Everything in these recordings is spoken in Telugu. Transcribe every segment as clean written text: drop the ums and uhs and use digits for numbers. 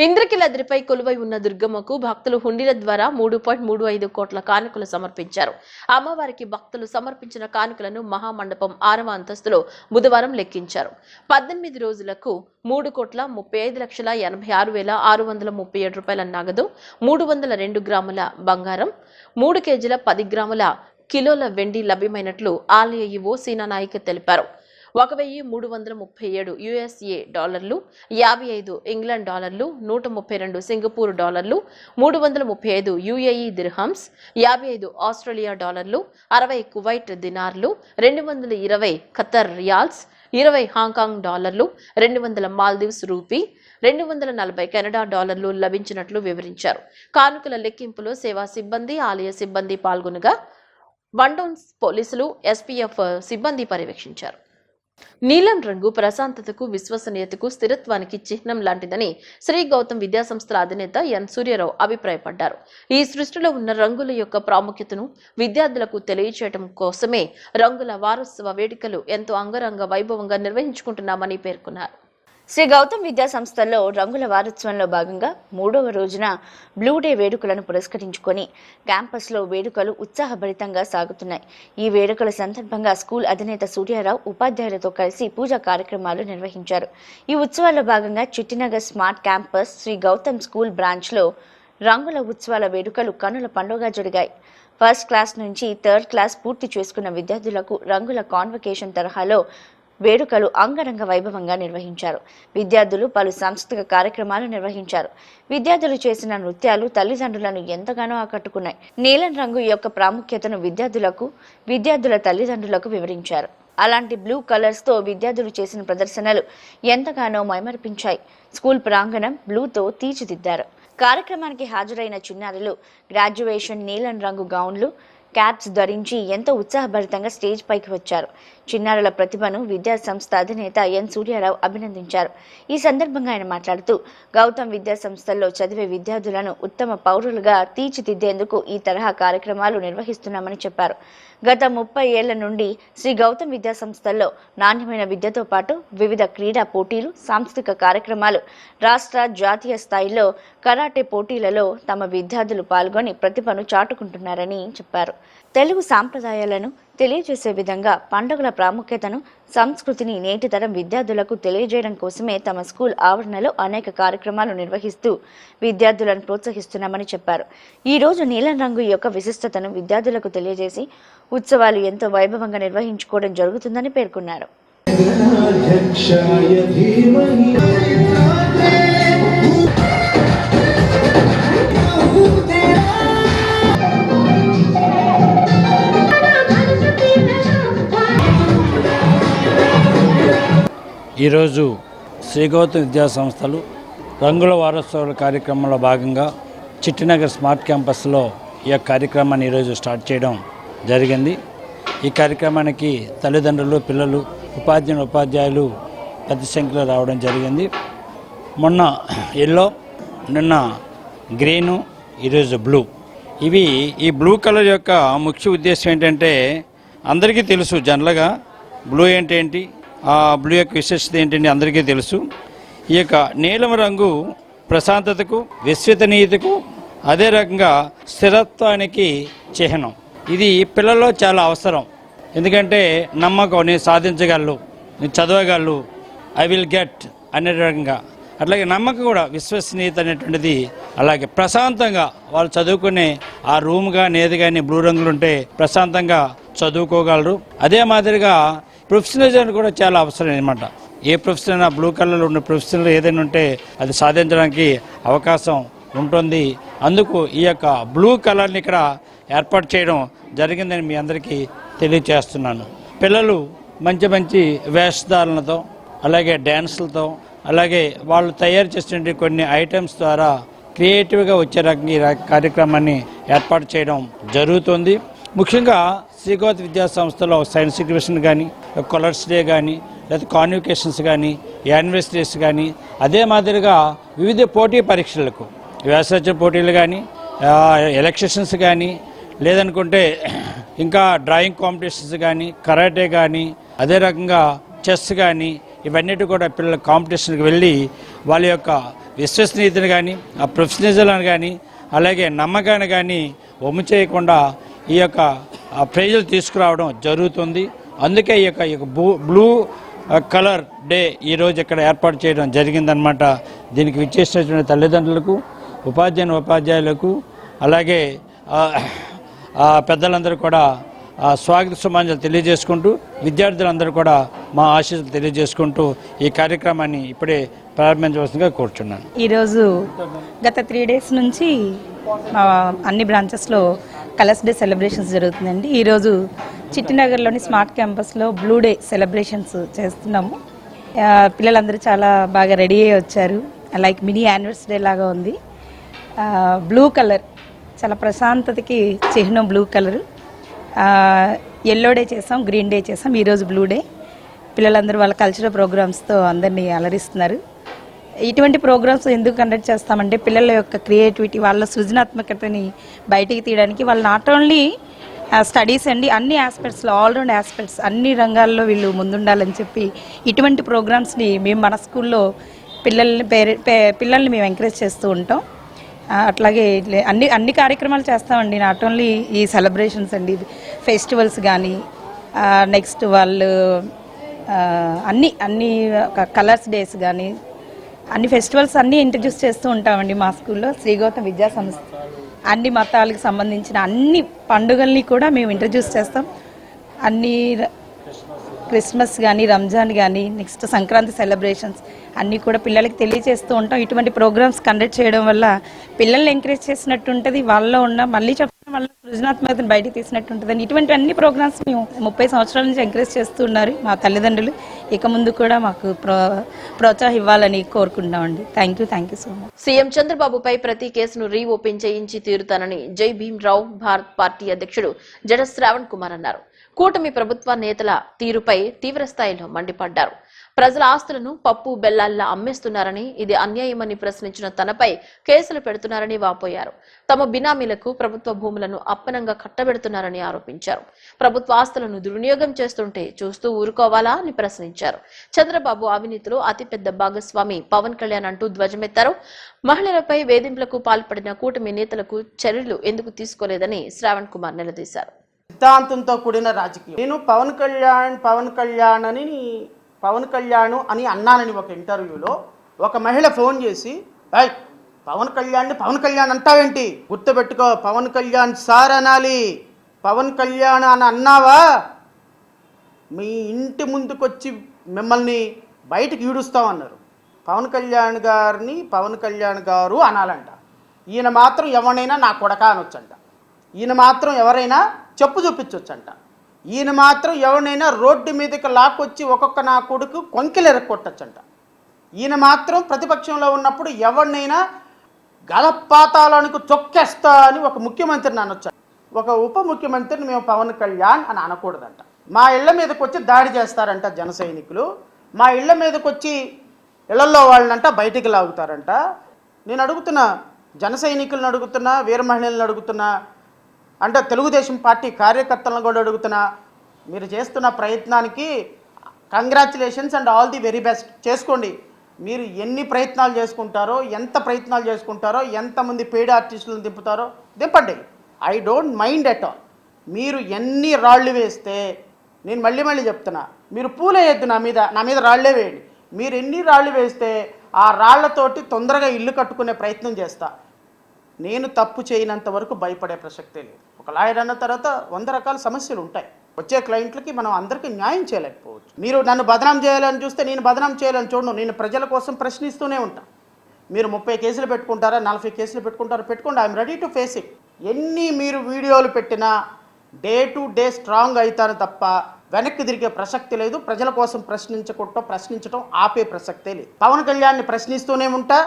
ఇంద్రకీలాద్రిపై కొలువై ఉన్న దుర్గమ్మకు భక్తులు హుండీల ద్వారా 3.35 కోట్ల కానుకలు సమర్పించారు. అమ్మవారికి భక్తులు సమర్పించిన కానుకలను మహామండపం 6వ అంతస్తులో బుధవారం లెక్కించారు. 18 రోజులకు 3,35,86,637 రూపాయల నగదు, 302 గ్రాముల బంగారం, 3 కేజీల 10 గ్రాముల కిలోల వెండి లభ్యమైనట్లు ఆలయ ఈవో సీనా నాయక్ తెలిపారు. 1,337 యుఎస్ఏ డాలర్లు, 55 ఇంగ్లాండ్ డాలర్లు, 132 సింగపూర్ డాలర్లు, 335 యుఏఈ దిర్హమ్స్, 55 ఆస్ట్రేలియా డాలర్లు, 60 కువైట్ దినార్లు, 220 ఖతర్ రియాల్స్, 20 హాంకాంగ్ డాలర్లు, 200 మాల్దీవ్స్ రూపీ, 240 కెనడా డాలర్లు లభించినట్లు వివరించారు. కానుకల లెక్కింపులో సేవా సిబ్బంది, ఆలయ సిబ్బంది పాల్గొనగా 1 టౌన్ పోలీసులు, ఎస్పీఎఫ్ సిబ్బంది పర్యవేక్షించారు. నీలం రంగు ప్రశాంతతకు, విశ్వసనీయతకు, స్థిరత్వానికి చిహ్నం లాంటిదని శ్రీ గౌతమ్ విద్యాసంస్థల అధినేత ఎన్ సూర్యారావు అభిప్రాయపడ్డారు. ఈ సృష్టిలో ఉన్న రంగుల యొక్క ప్రాముఖ్యతను విద్యార్థులకు తెలియచేయడం కోసమే రంగుల వారోత్సవ వేడుకలు ఎంతో అంగరంగ వైభవంగా నిర్వహించుకుంటున్నామని పేర్కొన్నారు. శ్రీ గౌతమ్ విద్యా సంస్థల్లో రంగుల వారోత్సవంలో భాగంగా 3వ రోజున బ్లూ డే వేడుకలను పురస్కరించుకొని క్యాంపస్లో వేడుకలు ఉత్సాహభరితంగా సాగుతున్నాయి. ఈ వేడుకల సందర్భంగా స్కూల్ అధినేత సూర్యారావు ఉపాధ్యాయులతో కలిసి పూజా కార్యక్రమాలు నిర్వహించారు. ఈ ఉత్సవాల్లో భాగంగా Chittinagar smart campus Shri Gautam school బ్రాంచ్లో రంగుల ఉత్సవాల వేడుకలు కన్నుల పండుగగా జరిగాయి. ఫస్ట్ క్లాస్ నుంచి 3rd క్లాస్ పూర్తి చేసుకున్న విద్యార్థులకు రంగుల కాన్వకేషన్ తరహాలో వేడుకలు అంగరంగ వైభవంగా నిర్వహించారు. విద్యార్థులు పలు సాంస్కృతిక కార్యక్రమాలు నిర్వహించారు. విద్యార్థులు చేసిన నృత్యాలు తల్లిదండ్రులను ఎంతగానో ఆకట్టుకున్నాయి. నీలం రంగు యొక్క ప్రాముఖ్యతను విద్యార్థుల తల్లిదండ్రులకు వివరించారు. అలాంటి బ్లూ కలర్స్ తో విద్యార్థులు చేసిన ప్రదర్శనలు ఎంతగానో మైమరిపించాయి. స్కూల్ ప్రాంగణం బ్లూతో తీర్చిదిద్దారు. కార్యక్రమానికి హాజరైన చిన్నారులు గ్రాడ్యుయేషన్ నీలం రంగు గౌన్లు, క్యాప్స్ ధరించి ఎంతో ఉత్సాహభరితంగా స్టేజ్ పైకి వచ్చారు. చిన్నారుల ప్రతిభను విద్యా సంస్థ అధినేత ఎన్ సూర్యారావు అభినందించారు. ఈ సందర్భంగా ఆయన మాట్లాడుతూ గౌతమ్ విద్యా సంస్థల్లో చదివే విద్యార్థులను ఉత్తమ పౌరులుగా తీర్చిదిద్దేందుకు ఈ తరహా కార్యక్రమాలు నిర్వహిస్తున్నామని చెప్పారు. గత 30 ఏళ్ల నుండి శ్రీ గౌతమ్ విద్యా సంస్థల్లో నాణ్యమైన విద్యతో పాటు వివిధ క్రీడా పోటీలు, సాంస్కృతిక కార్యక్రమాలు, రాష్ట్ర, జాతీయ స్థాయిలో కరాటే పోటీలలో తమ విద్యార్థులు పాల్గొని ప్రతిభను చాటుకుంటున్నారని చెప్పారు. తెలుగు సాంప్రదాయాలను తెలియజేసే విధంగా పండుగల ప్రాముఖ్యతను, సంస్కృతిని నేటి తరం విద్యార్థులకు తెలియజేయడం కోసమే తమ స్కూల్ ఆవరణలో అనేక కార్యక్రమాలు నిర్వహిస్తూ విద్యార్థులను ప్రోత్సహిస్తున్నామని చెప్పారు. ఈ రోజు నీలం రంగు యొక్క విశిష్టతను విద్యార్థులకు తెలియజేసి ఉత్సవాలు ఎంతో వైభవంగా నిర్వహించుకోవడం జరుగుతుందని పేర్కొన్నారు. ఈరోజు శ్రీ గౌతమ్ విద్యా సంస్థలు రంగుల వారోత్సవాల కార్యక్రమంలో భాగంగా చిట్టినగర్ స్మార్ట్ క్యాంపస్లో ఈ కార్యక్రమాన్ని ఈరోజు స్టార్ట్ చేయడం జరిగింది. ఈ కార్యక్రమానికి తల్లిదండ్రులు, పిల్లలు, ఉపాధ్యాయులు పెద్ద సంఖ్యలో రావడం జరిగింది. మొన్న ఎల్లో, నిన్న గ్రీను, ఈరోజు బ్లూ. ఈ బ్లూ కలర్ యొక్క ముఖ్య ఉద్దేశం ఏంటంటే అందరికీ తెలుసు, జనరల్గా బ్లూ ఏంటి, ఆ బ్లూ యొక్క విశేషత ఏంటంటే అందరికీ తెలుసు. ఈ యొక్క నీలం రంగు ప్రశాంతతకు, విశ్వసనీయతకు, అదే రకంగా స్థిరత్వానికి చిహ్నం. ఇది పిల్లల్లో చాలా అవసరం. ఎందుకంటే నమ్మకం, నేను సాధించగలను, నేను చదవగలను, ఐ విల్ గెట్ అనే రకంగా. అట్లాగే నమ్మకం కూడా, విశ్వసనీయత అనేటువంటిది. అలాగే ప్రశాంతంగా వాళ్ళు చదువుకునే ఆ రూమ్ కానీ ఏది కానీ బ్లూ రంగులు ఉంటే ప్రశాంతంగా చదువుకోగలరు. అదే మాదిరిగా ప్రొఫెషనలిజం కూడా చాలా అవసరం అనమాట. ఏ ప్రొఫెషన్ బ్లూ కలర్లో ఉన్న ప్రొఫెషన్లో ఏదైనా ఉంటే అది సాధించడానికి అవకాశం ఉంటుంది. అందుకు ఈ యొక్క బ్లూ కలర్ని ఇక్కడ ఏర్పాటు చేయడం జరిగిందని మీ అందరికీ తెలియజేస్తున్నాను. పిల్లలు మంచి మంచి వేషధారణలతో, అలాగే డ్యాన్సులతో, అలాగే వాళ్ళు తయారు చేసిన కొన్ని ఐటమ్స్ ద్వారా క్రియేటివ్గా వచ్చే రకంగా ఈ కార్యక్రమాన్ని ఏర్పాటు చేయడం జరుగుతుంది. ముఖ్యంగా శ్రీ గౌతమ్ విద్యా సంస్థలో సైన్స్ ఎగ్జిబిషన్ కానీ, కలర్స్ డే కానీ, లేదా కాన్వకేషన్స్ కానీ, యానివర్సరీస్ కానీ, అదే మాదిరిగా వివిధ పోటీ పరీక్షలకు, వ్యాసరచన పోటీలు కానీ, ఎలక్షన్స్ కానీ, లేదనుకుంటే ఇంకా డ్రాయింగ్ కాంపిటీషన్స్ కానీ, కరాటే కానీ, అదే రకంగా చెస్ కానీ, ఇవన్నిటి కూడా పిల్లల కాంపిటీషన్కి వెళ్ళి వాళ్ళ యొక్క విశ్వసనీయతను కానీ ఆ ప్రొఫెషనలిజం కానీ అలాగే నమ్మకాన్ని కానీ వమ్ము చేయకుండా ఈ యొక్క ప్రైజులు తీసుకురావడం జరుగుతుంది. అందుకే ఈ యొక్క బ్లూ కలర్ డే ఈరోజు ఇక్కడ ఏర్పాటు చేయడం జరిగిందనమాట. దీనికి విచ్చేసినటువంటి తల్లిదండ్రులకు, ఉపాధ్యాయులకు అలాగే పెద్దలందరూ కూడా స్వాగత సుమాంజలు తెలియజేసుకుంటూ, విద్యార్థులందరూ కూడా మా ఆశీస్సులు తెలియజేసుకుంటూ ఈ కార్యక్రమాన్ని ఇప్పుడే ప్రారంభించవలసిందిగా కోరుచున్నాను. ఈరోజు గత 3 days నుంచి అన్ని బ్రాంచెస్లో కలర్స్ డే సెలబ్రేషన్స్ జరుగుతుందండి. ఈరోజు చిట్టినగర్లోని స్మార్ట్ క్యాంపస్లో బ్లూ డే సెలబ్రేషన్స్ చేస్తున్నాము. పిల్లలందరూ చాలా బాగా రెడీ అయ్యి వచ్చారు. లైక్ మినీ యానివర్సరీ లాగా ఉంది. బ్లూ కలర్ చాలా ప్రశాంతతకి చిహ్నం. బ్లూ కలర్ ఎల్లో డే చేసాం, గ్రీన్ డే చేసాం, ఈరోజు బ్లూ డే. పిల్లలందరూ వాళ్ళ కల్చరల్ ప్రోగ్రామ్స్తో అందరినీ అలరిస్తున్నారు. ఇటువంటి ప్రోగ్రామ్స్ ఎందుకు కండక్ట్ చేస్తామంటే పిల్లల యొక్క క్రియేటివిటీ, వాళ్ళ సృజనాత్మకతని బయటికి తీయడానికి. వాళ్ళు నాట్ ఓన్లీ స్టడీస్ అండి, అన్ని ఆస్పెక్ట్స్లో, ఆల్రౌండ్ ఆస్పెక్ట్స్, అన్ని రంగాల్లో వీళ్ళు ముందుండాలని చెప్పి ఇటువంటి ప్రోగ్రామ్స్ని మేము మన స్కూల్లో పిల్లల్ని మేము ఎంకరేజ్ చేస్తూ ఉంటాం. అట్లాగే అన్ని కార్యక్రమాలు చేస్తామండి. నాట్ ఓన్లీ ఈ సెలబ్రేషన్స్ అండి, ఫెస్టివల్స్ కానీ నెక్స్ట్ వాళ్ళు అన్ని కలర్స్ డేస్ కానీ అన్ని ఫెస్టివల్స్ అన్నీ ఇంట్రడ్యూస్ చేస్తూ ఉంటామండి మా స్కూల్లో. శ్రీ గౌతమ్ విద్యా సంస్థ అన్ని మతాలకు సంబంధించిన అన్ని పండుగల్ని కూడా మేము ఇంట్రడ్యూస్ చేస్తాం. అన్ని క్రిస్మస్ కానీ, రంజాన్ కానీ, నెక్స్ట్ సంక్రాంతి సెలబ్రేషన్స్ అన్నీ కూడా పిల్లలకి తెలియజేస్తూ ఉంటాం. ఇటువంటి ప్రోగ్రామ్స్ కండక్ట్ చేయడం వల్ల పిల్లల్ని ఎంకరేజ్ చేసినట్టు ఉంటుంది, వాళ్ళలో ఉన్న మళ్ళీ చెప్పడం వల్ల సృజనాత్మకతను బయటకు తీసినట్టు ఉంటుంది. ఇటువంటి అన్ని ప్రోగ్రామ్స్ మేము 30 సంవత్సరాల నుంచి ఎంకరేజ్ చేస్తున్నారు మా తల్లిదండ్రులు. ఇక ముందు కూడా మాకు ప్రోత్సాహం ఇవ్వాలని కోరుకుంటున్నామండి. Thank you so much. CM చంద్రబాబుపై ప్రతి కేసును రీఓపెన్ చేయించి తీరుతానని జై భీమ్రావ్ భారత్ పార్టీ అధ్యక్షుడు జడ శ్రావణ్ కుమార్ అన్నారు. కూటమి ప్రభుత్వ నేతల తీరుపై తీవ్ర స్థాయిలో మండిపడ్డారు. ప్రజల ఆస్తులను పప్పు బెల్లాల్లా అమ్మేస్తున్నారని, ఇది అన్యాయమని ప్రశ్నించిన తనపై కేసులు పెడుతున్నారని వాపోయారు. తమ బినామీలకు ప్రభుత్వ భూములను అప్పనంగా కట్టబెడుతున్నారని ఆరోపించారు. ప్రభుత్వ ఆస్తులను దుర్వినియోగం చేస్తుంటే చూస్తూ ఊరుకోవాలా అని ప్రశ్నించారు. చంద్రబాబు అవినీతిలో అతిపెద్ద భాగస్వామి పవన్ కళ్యాణ్ అంటూ ధ్వజమెత్తారు. మహిళలపై వేధింపులకు పాల్పడిన కూటమి నేతలకు చర్యలు ఎందుకు తీసుకోలేదని శ్రావణ్ కుమార్ నిలదీశారు. సిద్ధాంతంతో కూడిన రాజకీయం. నేను పవన్ కళ్యాణ్ అని అన్నానని ఒక ఇంటర్వ్యూలో ఒక మహిళ ఫోన్ చేసి, పవన్ కళ్యాణ్ అంటావేంటి, గుర్తుపెట్టుకో, పవన్ కళ్యాణ్ సార్ అనాలి, పవన్ కళ్యాణ్ అని అన్నావా మీ ఇంటి ముందుకొచ్చి మిమ్మల్ని బయటకు ఈడుస్తామన్నారు. పవన్ కళ్యాణ్ గారిని పవన్ కళ్యాణ్ గారు అనాలంట. ఈయన మాత్రం ఎవరైనా నా కొడక అనొచ్చంట. ఈయన మాత్రం ఎవరైనా చెప్పు చూపించవచ్చంట. ఈయన మాత్రం ఎవరినైనా రోడ్డు మీదకి లాక్కొచ్చి ఒక్కొక్క నా కొడుకు కొంకెలు ఎరక్కొట్టచ్చంట. ఈయన మాత్రం ప్రతిపక్షంలో ఉన్నప్పుడు ఎవరినైనా గలపాతాలకు చొక్కేస్తా అని ఒక ముఖ్యమంత్రిని అనొచ్చంట. ఒక ఉప ముఖ్యమంత్రిని మేము పవన్ కళ్యాణ్ అని అనకూడదంట. మా ఇళ్ల మీదకి వచ్చి దాడి చేస్తారంట జన సైనికులు. మా ఇళ్ల మీదకి వచ్చి ఇళ్లలో వాళ్ళనంట బయటికి లాగుతారంట. నేను అడుగుతున్నా, జన సైనికులను అడుగుతున్నా, వీర మహిళలను అడుగుతున్నా, అంటే తెలుగుదేశం పార్టీ కార్యకర్తలను కూడా అడుగుతున్నా, మీరు చేస్తున్న ప్రయత్నానికి congratulations and all the very best. చేసుకోండి. మీరు ఎన్ని ప్రయత్నాలు చేసుకుంటారో, ఎంత ప్రయత్నాలు చేసుకుంటారో, ఎంతమంది పెయిడ్ ఆర్టిస్టులను దింపుతారో దింపండి. I don't mind at all. మీరు ఎన్ని రాళ్ళు వేస్తే, నేను మళ్ళీ చెప్తున్నా, మీరు పూలేయద్దు, నా మీద రాళ్లే వేయండి. మీరు ఎన్ని రాళ్ళు వేస్తే ఆ రాళ్లతోటి తొందరగా ఇల్లు కట్టుకునే ప్రయత్నం చేస్తా. నేను తప్పు చేయనంత వరకు భయపడే ప్రసక్తే లేదు. ఒక లాయర్ అన్న తర్వాత 100 రకాల సమస్యలు ఉంటాయి. వచ్చే క్లయింట్లకి మనం అందరికీ న్యాయం చేయలేకపోవచ్చు. మీరు నన్ను బదనాం చేయాలని చూస్తే నేను బదనాం చేయాలని చూడను. నేను ప్రజల కోసం ప్రశ్నిస్తూనే ఉంటాను. మీరు 30 కేసులు పెట్టుకుంటారా, 40 కేసులు పెట్టుకుంటారా, పెట్టుకోండి. I'm ready to face it. ఎన్ని మీరు వీడియోలు పెట్టినా డే టు డే స్ట్రాంగ్ అవుతాను తప్ప వెనక్కి తిరిగే ప్రసక్తి లేదు. ప్రజల కోసం ప్రశ్నించడం ఆపే ప్రసక్తే లేదు. పవన్ కళ్యాణ్ని ప్రశ్నిస్తూనే ఉంటా.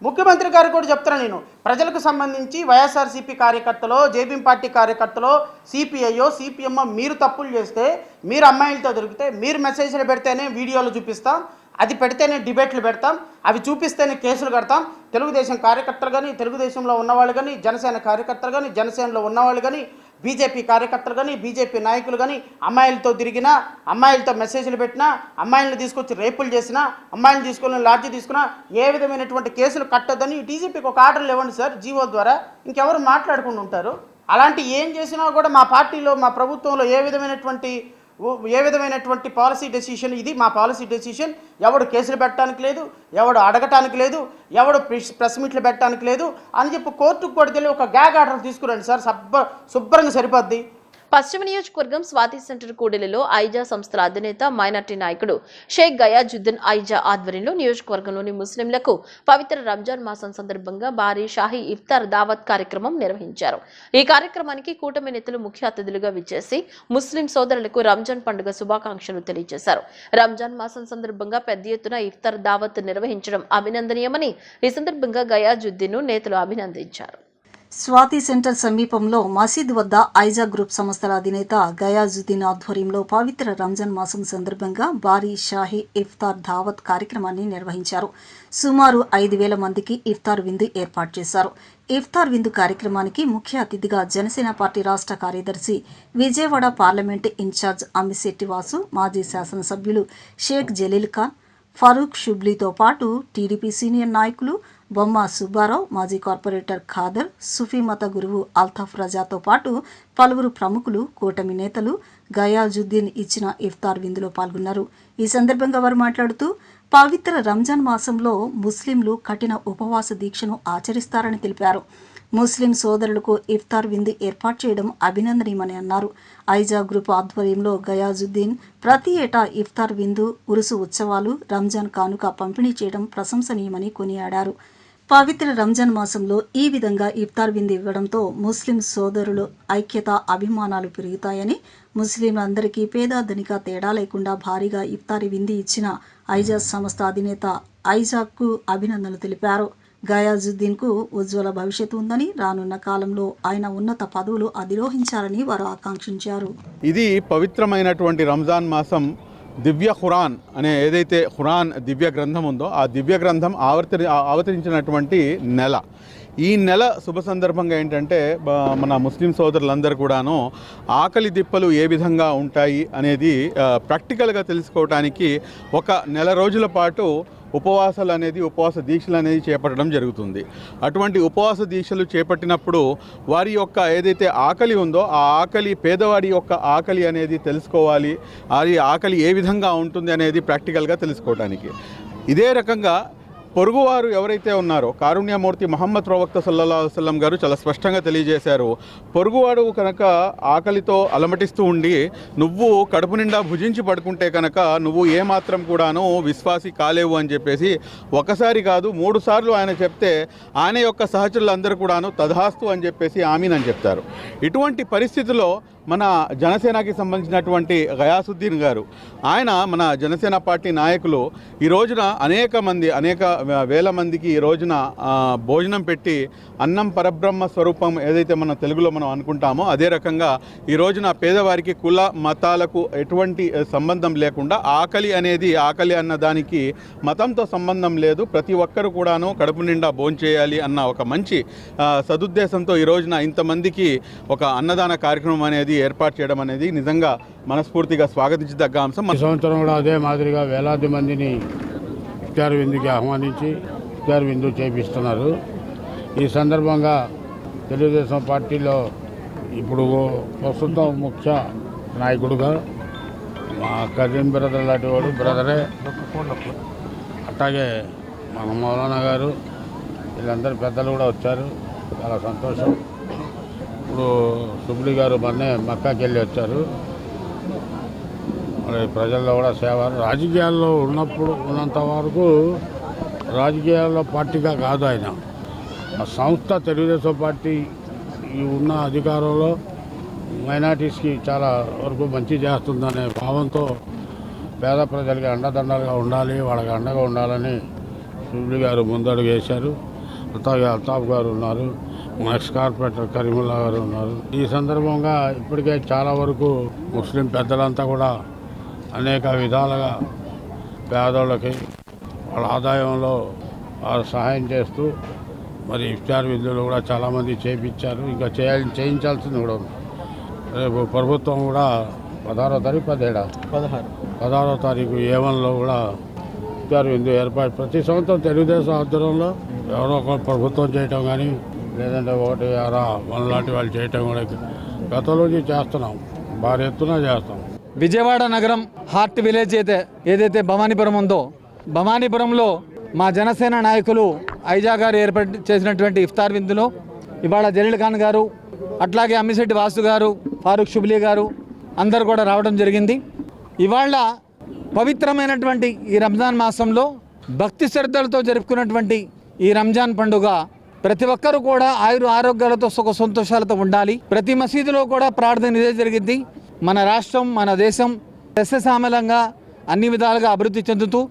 ముఖ్యమంత్రి గారు కూడా చెప్తున్నా, నేను ప్రజలకు సంబంధించి వైఎస్ఆర్సీపీ కార్యకర్తలో, జేబీఎం పార్టీ కార్యకర్తలో, సిపిఐఓ, సిపిఎంఓ మీరు తప్పులు చేస్తే, మీరు అమ్మాయిలతో దొరికితే, మీరు మెసేజ్లు పెడితేనే వీడియోలు చూపిస్తాం, అది పెడితేనే డిబేట్లు పెడతాం, అవి చూపిస్తేనే కేసులు కడతాం. తెలుగుదేశం కార్యకర్తలు కానీ, తెలుగుదేశంలో ఉన్నవాళ్ళు కానీ, జనసేన కార్యకర్తలు కానీ, జనసేనలో ఉన్నవాళ్ళు కానీ, బీజేపీ కార్యకర్తలు కానీ బీజేపీ నాయకులు కానీ అమ్మాయిలతో తిరిగినా, అమ్మాయిలతో మెసేజ్లు పెట్టినా, అమ్మాయిలను తీసుకొచ్చి రేపులు చేసినా, అమ్మాయిలను తీసుకొని లాడ్జీ తీసుకున్నా ఏ విధమైనటువంటి కేసులు కట్టొద్దని డీజీపీకి ఒక ఆర్డర్లు ఇవ్వండి సార్ జీవో ద్వారా. ఇంకెవరు మాట్లాడుకుంటూ ఉంటారు? అలాంటి ఏం చేసినా కూడా మా పార్టీలో మా ప్రభుత్వంలో ఏ విధమైనటువంటి పాలసీ డెసిషన్, ఇది మా పాలసీ డెసిషన్. ఎవడు కేసులు పెట్టడానికి లేదు, ఎవడు అడగటానికి లేదు, ఎవడు ప్రెస్ మీట్లు పెట్టడానికి లేదు అని చెప్పి కోర్టుకు కూడా తెలియ ఒక గ్యాగ్ ఆర్డర్ తీసుకురండి సార్, శుభ్రంగా సరిపోద్ది. పశ్చిమ నియోజకవర్గం స్వాతి సెంటర్ కూడలిలో ఐజా సంస్థల అధినేత మైనార్టీ నాయకుడు షేక్ గయాజుద్దీన్ ఐజా ఆధ్వర్యంలో నియోజకవర్గంలోని ముస్లింలకు పవిత్ర రంజాన్ మాసం సందర్భంగా భారీ షాహీ ఇఫ్తార్ దావత్ కార్యక్రమం నిర్వహించారు. ఈ కార్యక్రమానికి కూటమి నేతలు ముఖ్య అతిథులుగా విచ్చేసి ముస్లిం సోదరులకు రంజాన్ పండుగ శుభాకాంక్షలు తెలియజేశారు. రంజాన్ మాసం సందర్భంగా పెద్ద ఎత్తున ఇఫ్తార్ దావత్ నిర్వహించడం అభినందనీయమని ఈ సందర్భంగా గయాజుద్దీన్ నేతలు అభినందించారు. స్వాతి సెంటర్ సమీపంలో మసీద్ వద్ద ఐజా గ్రూప్ సంస్థల అధినేత గయాజుద్దీన్ ఆధ్వర్యంలో పవిత్ర రంజాన్ మాసం సందర్భంగా భారీ షాహీ ఇఫ్తార్ దావత్ కార్యక్రమాన్ని నిర్వహించారు. సుమారు 5,000 మందికి ఇఫ్తార్ విందు ఏర్పాటు చేశారు. ఇఫ్తార్ విందు కార్యక్రమానికి ముఖ్య అతిథిగా జనసేన పార్టీ రాష్ట్ర కార్యదర్శి, విజయవాడ పార్లమెంటు ఇన్ఛార్జ్ అమ్మిశెట్టి వాసు, మాజీ శాసనసభ్యులు షేక్ జలీల్ ఖాన్, ఫరూక్ షుబ్లీతో పాటు టీడీపీ సీనియర్ నాయకులు బొమ్మ సుబ్బారావు, మాజీ కార్పొరేటర్ ఖాదర్, సుఫీ మత గురువు అల్తాఫ్ రజాతో పాటు పలువురు ప్రముఖులు, కూటమి నేతలు గయాజుద్దీన్ ఇచ్చిన ఇఫ్తార్ విందులో పాల్గొన్నారు. ఈ సందర్భంగా వారు మాట్లాడుతూ పవిత్ర రంజాన్ మాసంలో ముస్లింలు కఠిన ఉపవాస దీక్షను ఆచరిస్తారని తెలిపారు. ముస్లిం సోదరులకు ఇఫ్తార్ విందు ఏర్పాటు చేయడం అభినందనీయమని అన్నారు. ఐజా గ్రూప్ ఆధ్వర్యంలో గయాజుద్దీన్ ప్రతి ఏటా ఇఫ్తార్ విందు, ఉరుసు ఉత్సవాలు, రంజాన్ కానుక పంపిణీ చేయడం ప్రశంసనీయమని కొనియాడారు. పవిత్ర రంజాన్ మాసంలో ఈ విధంగా ఇఫ్తార్ విందు ఇవ్వడంతో ముస్లిం సోదరులు ఐక్యత, అభిమానాలు పెరుగుతాయని, ముస్లింలందరికీ పేద ధనిక తేడా లేకుండా భారీగా ఇఫ్తారీ విందు ఇచ్చిన ఐజా సంస్థ అధినేత ఐజాకు అభినందనలు తెలిపారు. గయాజుద్దీన్కు ఉజ్వల భవిష్యత్తు ఉందని, రానున్న కాలంలో ఆయన ఉన్నత పదవులు అధిరోహించాలని వారు ఆకాంక్షించారు. ఇది పవిత్రమైనటువంటి రంజాన్ మాసం దివ్య ఖురాన్ అనే ఏదైతే ఖురాన్ దివ్య గ్రంథం ఉందో ఆ దివ్య గ్రంథం అవతరించినటువంటి నెల. ఈ నెల శుభ సందర్భంగా ఏంటంటే మన ముస్లిం సోదరులందరూ కూడాను ఆకలి దిప్పలు ఏ విధంగా ఉంటాయి అనేది ప్రాక్టికల్గా తెలుసుకోవడానికి ఒక నెల రోజుల పాటు ఉపవాస దీక్షలు అనేది చేపట్టడం జరుగుతుంది. అటువంటి ఉపవాస దీక్షలు చేపట్టినప్పుడు వారి యొక్క ఏదైతే ఆకలి ఉందో ఆ ఆకలి, పేదవాడి యొక్క ఆకలి అనేది తెలుసుకోవాలి. అది ఆకలి ఏ విధంగా ఉంటుంది అనేది ప్రాక్టికల్గా తెలుసుకోవడానికి. ఇదే రకంగా పొరుగువారు ఎవరైతే ఉన్నారో కారుణ్యమూర్తి మహమ్మద్ ప్రవక్త సల్లల్లాహు అలైహి వసల్లం గారు చాలా స్పష్టంగా తెలియజేశారు. పొరుగువాడు కనుక ఆకలితో అలమటిస్తూ ఉండి నువ్వు కడుపు నిండా భుజించి పడుకుంటే కనుక నువ్వు ఏమాత్రం కూడాను విశ్వాసి కాలేవు అని చెప్పేసి ఒకసారి కాదు 3 సార్లు ఆయన చెప్తే ఆయన యొక్క సహచరులందరూ కూడాను తధాస్తు అని చెప్పేసి ఆమీన్ అని చెప్తారు. ఇటువంటి పరిస్థితుల్లో మన జనసేనకి సంబంధించినటువంటి గయాసుద్దీన్ గారు, ఆయన మన జనసేన పార్టీ నాయకులు ఈ రోజున అనేక వేల మందికి ఈ రోజున భోజనం పెట్టి అన్నం పరబ్రహ్మ స్వరూపం ఏదైతే మన తెలుగులో మనం అనుకుంటామో అదే రకంగా ఈ రోజున పేదవారికి కుల మతాలకు ఎటువంటి సంబంధం లేకుండా ఆకలి అన్న దానికి మతంతో సంబంధం లేదు, ప్రతి ఒక్కరు కూడాను కడుపు నిండా భోంచేయాలి అన్న ఒక మంచి సదుద్దేశంతో ఈ రోజున ఇంతమందికి ఒక అన్నదాన కార్యక్రమం అనేది ఏర్పాటు చేయడం అనేది నిజంగా మనస్ఫూర్తిగా స్వాగతించదగ్గ అంశం. ఈ సంవత్సరం కూడా అదే మాదిరిగా వేలాది మందిని ఇఫ్తార్ విందుకి ఆహ్వానించి ఇఫ్తార్ విందు చేపిస్తున్నారు. ఈ సందర్భంగా తెలుగుదేశం పార్టీలో ఇప్పుడు ప్రస్తుతం ముఖ్య నాయకుడుగా మా కజిన్ బ్రదర్ లాంటి వాడు బ్రదరే, అట్లాగే మన మౌలానా గారు, వీళ్ళందరూ పెద్దలు కూడా వచ్చారు. చాలా సంతోషం. ఇప్పుడు సుబ్లీ గారు మొన్నే మక్కాకి వెళ్ళి వచ్చారు. మరి ప్రజల్లో కూడా సేవ, రాజకీయాల్లో ఉన్నంత వరకు రాజకీయాల్లో పార్టీగా కాదు ఆయన, ఆ సంస్థ తెలుగుదేశం పార్టీ ఉన్న అధికారంలో మైనార్టీస్కి చాలా వరకు మంచి చేస్తుందనే భావంతో పేద ప్రజలకి అండదండలుగా ఉండాలి, వాళ్ళకి అండగా ఉండాలని సుబ్లీ గారు ముందడుగు వేశారు. అలాగే అల్తాఫ్ గారు ఉన్నారు, ఎక్స్ కార్పొరేటర్ కరీముల్లా గారు ఉన్నారు. ఈ సందర్భంగా ఇప్పటికే చాలా వరకు ముస్లిం పెద్దలంతా కూడా అనేక విధాలుగా పేదోళ్ళకి వాళ్ళ ఆదాయంలో వారు సహాయం చేస్తూ మరి ఇఫ్తార్ విందులు కూడా చాలామంది చేయించారు. ఇంకా చేయించాల్సింది కూడా ఉంది. రేపు ప్రభుత్వం కూడా 16వ తారీఖు 16వ తారీఖు ఏవన్లో కూడా ఇఫ్తార్ విందు ఏర్పాటు ప్రతి సంవత్సరం తెలుగుదేశం ఆధ్వర్యంలో ఎవరో ఒక ప్రభుత్వం చేయటం కానీ లేదంటే ఒకటి లాంటి వాళ్ళు చేయటం కూడా గతంలో చేస్తున్నాం, భారీ ఎత్తున చేస్తాం. విజయవాడ నగరం హార్ట్ విలేజ్ ఏదైతే భవానీపురం ఉందో, భవానీపురంలో మా జనసేన నాయకులు ఐజా గారు ఏర్పాటు చేసినటువంటి ఇఫ్తార్ విందులో ఇవాళ జలీల్ ఖాన్ గారు, అట్లాగే అమ్మిశెట్టి వాసు గారు, ఫారూక్ షుబ్లీ గారు అందరు కూడా రావడం జరిగింది. ఇవాళ పవిత్రమైనటువంటి ఈ రంజాన్ మాసంలో భక్తి శ్రద్ధలతో జరుపుకున్నటువంటి ఈ రంజాన్ పండుగ ప్రతి ఒక్కరూ కూడా ఆరోగ్యాలతో సుఖ సంతోషాలతో ఉండాలి. ప్రతి మసీదులో కూడా ప్రార్థన ఇదే జరిగింది. మన రాష్ట్రం, మన దేశం సస్యశ్యామలంగా అన్ని విధాలుగా అభివృద్ధి చెందుతూ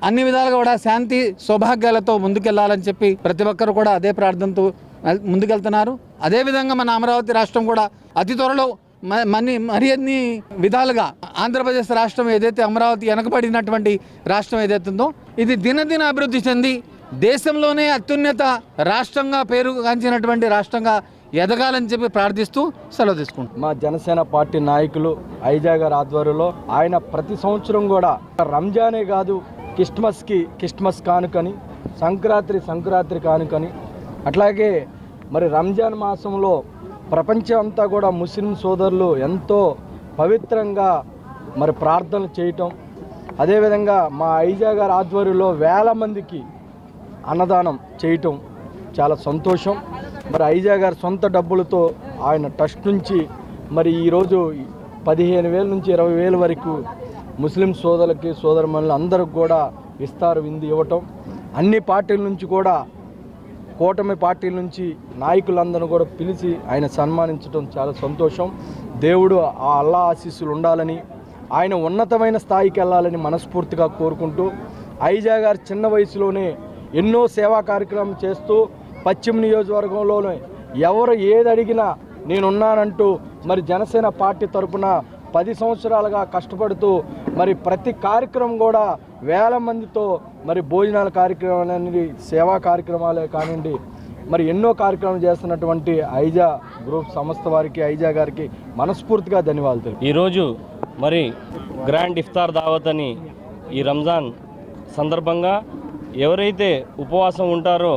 అన్ని విధాలుగా కూడా శాంతి సౌభాగ్యాలతో ముందుకెళ్లాలని చెప్పి ప్రతి ఒక్కరు కూడా అదే ప్రార్థనతో ముందుకెళ్తున్నారు. అదేవిధంగా మన అమరావతి రాష్ట్రం కూడా అతి త్వరలో మరి అన్ని విధాలుగా ఆంధ్రప్రదేశ్ రాష్ట్రం ఏదైతే అమరావతి వెనకబడినటువంటి రాష్ట్రం ఏదైతే ఉందో ఇది దినదిన అభివృద్ధి చెంది దేశంలోనే అత్యున్నత రాష్ట్రంగా పేరుగాంచినటువంటి రాష్ట్రంగా ఎదగాలని చెప్పి ప్రార్థిస్తూ సెలవు తీసుకుంటాం. మా జనసేన పార్టీ నాయకులు ఐజా గారి ఆధ్వర్యంలో ఆయన ప్రతి సంవత్సరం కూడా రంజానే కాదు క్రిస్మస్ కానుకని, సంక్రాంతి కానుకని, అట్లాగే మరి రంజాన్ మాసంలో ప్రపంచం అంతా కూడా ముస్లిం సోదరులు ఎంతో పవిత్రంగా మరి ప్రార్థనలు చేయటం, అదేవిధంగా మా ఐజా గారి ఆధ్వర్యంలో వేల మందికి అన్నదానం చేయటం చాలా సంతోషం. మరి ఐజా గారి సొంత డబ్బులతో ఆయన ట్రస్ట్ నుంచి మరి ఈరోజు 15,000 నుంచి 20,000 వరకు ముస్లిం సోదరులకి సోదరమణులు అందరికి కూడా ఇఫ్తార్ విందు ఇవ్వటం, అన్ని పార్టీల నుంచి కూడా కూటమి పార్టీల నుంచి నాయకులందరూ కూడా పిలిచి ఆయన సన్మానించడం చాలా సంతోషం. దేవుడు ఆ అల్లా ఆశీస్సులు ఉండాలని, ఆయన ఉన్నతమైన స్థాయికి వెళ్ళాలని మనస్ఫూర్తిగా కోరుకుంటూ ఐజా గారు చిన్న వయసులోనే ఎన్నో సేవా కార్యక్రమం చేస్తూ పశ్చిమ నియోజకవర్గంలోనే ఎవరు ఏది అడిగినా నేనున్నానంటూ మరి జనసేన పార్టీ తరఫున 10 సంవత్సరాలుగా కష్టపడుతూ మరి ప్రతి కార్యక్రమం కూడా వేల మందితో మరి భోజనాల కార్యక్రమం అనేది సేవా కార్యక్రమాలే కానివ్వండి మరి ఎన్నో కార్యక్రమాలు చేస్తున్నటువంటి ఐజా గ్రూప్ సంస్థ వారికి ఐజా గారికి మనస్ఫూర్తిగా ధన్యవాదాలు. ఈరోజు మరి గ్రాండ్ ఇఫ్తార్ దావత్ అని ఈ రంజాన్ సందర్భంగా ఎవరైతే ఉపవాసం ఉంటారో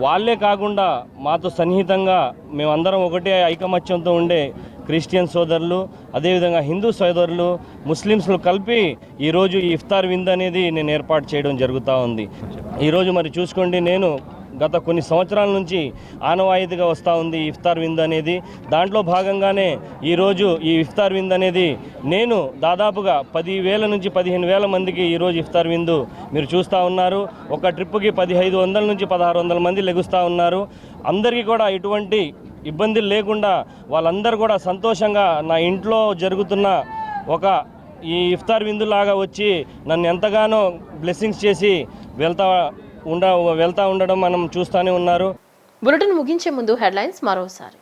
వాళ్ళే కాకుండా మాతో సన్నిహితంగా మేమందరం ఒకటే ఐకమత్యంతో ఉండే క్రిస్టియన్ సోదరులు, అదేవిధంగా హిందూ సోదరులు, ముస్లిమ్స్లు కలిపి ఈరోజు ఈ ఇఫ్తార్ విందు అనేది నేను ఏర్పాటు చేయడం జరుగుతూ ఉంది. ఈరోజు మరి చూసుకోండి, నేను గత కొన్ని సంవత్సరాల నుంచి ఆనవాయితీగా వస్తూ ఉంది ఈ ఇఫ్తార్ విందు అనేది. దాంట్లో భాగంగానే ఈరోజు ఈ ఇఫ్తార్ విందు అనేది నేను దాదాపుగా 10,000 నుంచి 15,000 మందికి ఈరోజు ఇఫ్తార్ విందు మీరు చూస్తూ ఉన్నారు. ఒక ట్రిప్పుకి 1,500 నుంచి 1,600 మంది లెగుస్తూ ఉన్నారు. అందరికీ కూడా ఎటువంటి ఇబ్బందులు లేకుండా వాళ్ళందరూ కూడా సంతోషంగా నా ఇంట్లో జరుగుతున్న ఒక ఈ ఇఫ్తార్ విందులాగా వచ్చి నన్ను ఎంతగానో బ్లెస్సింగ్స్ చేసి వెళ్తా ఉండడం మనం చూస్తూనే ఉన్నారు. బులెటిన్ ముగించే ముందు హెడ్లైన్స్ మరోసారి.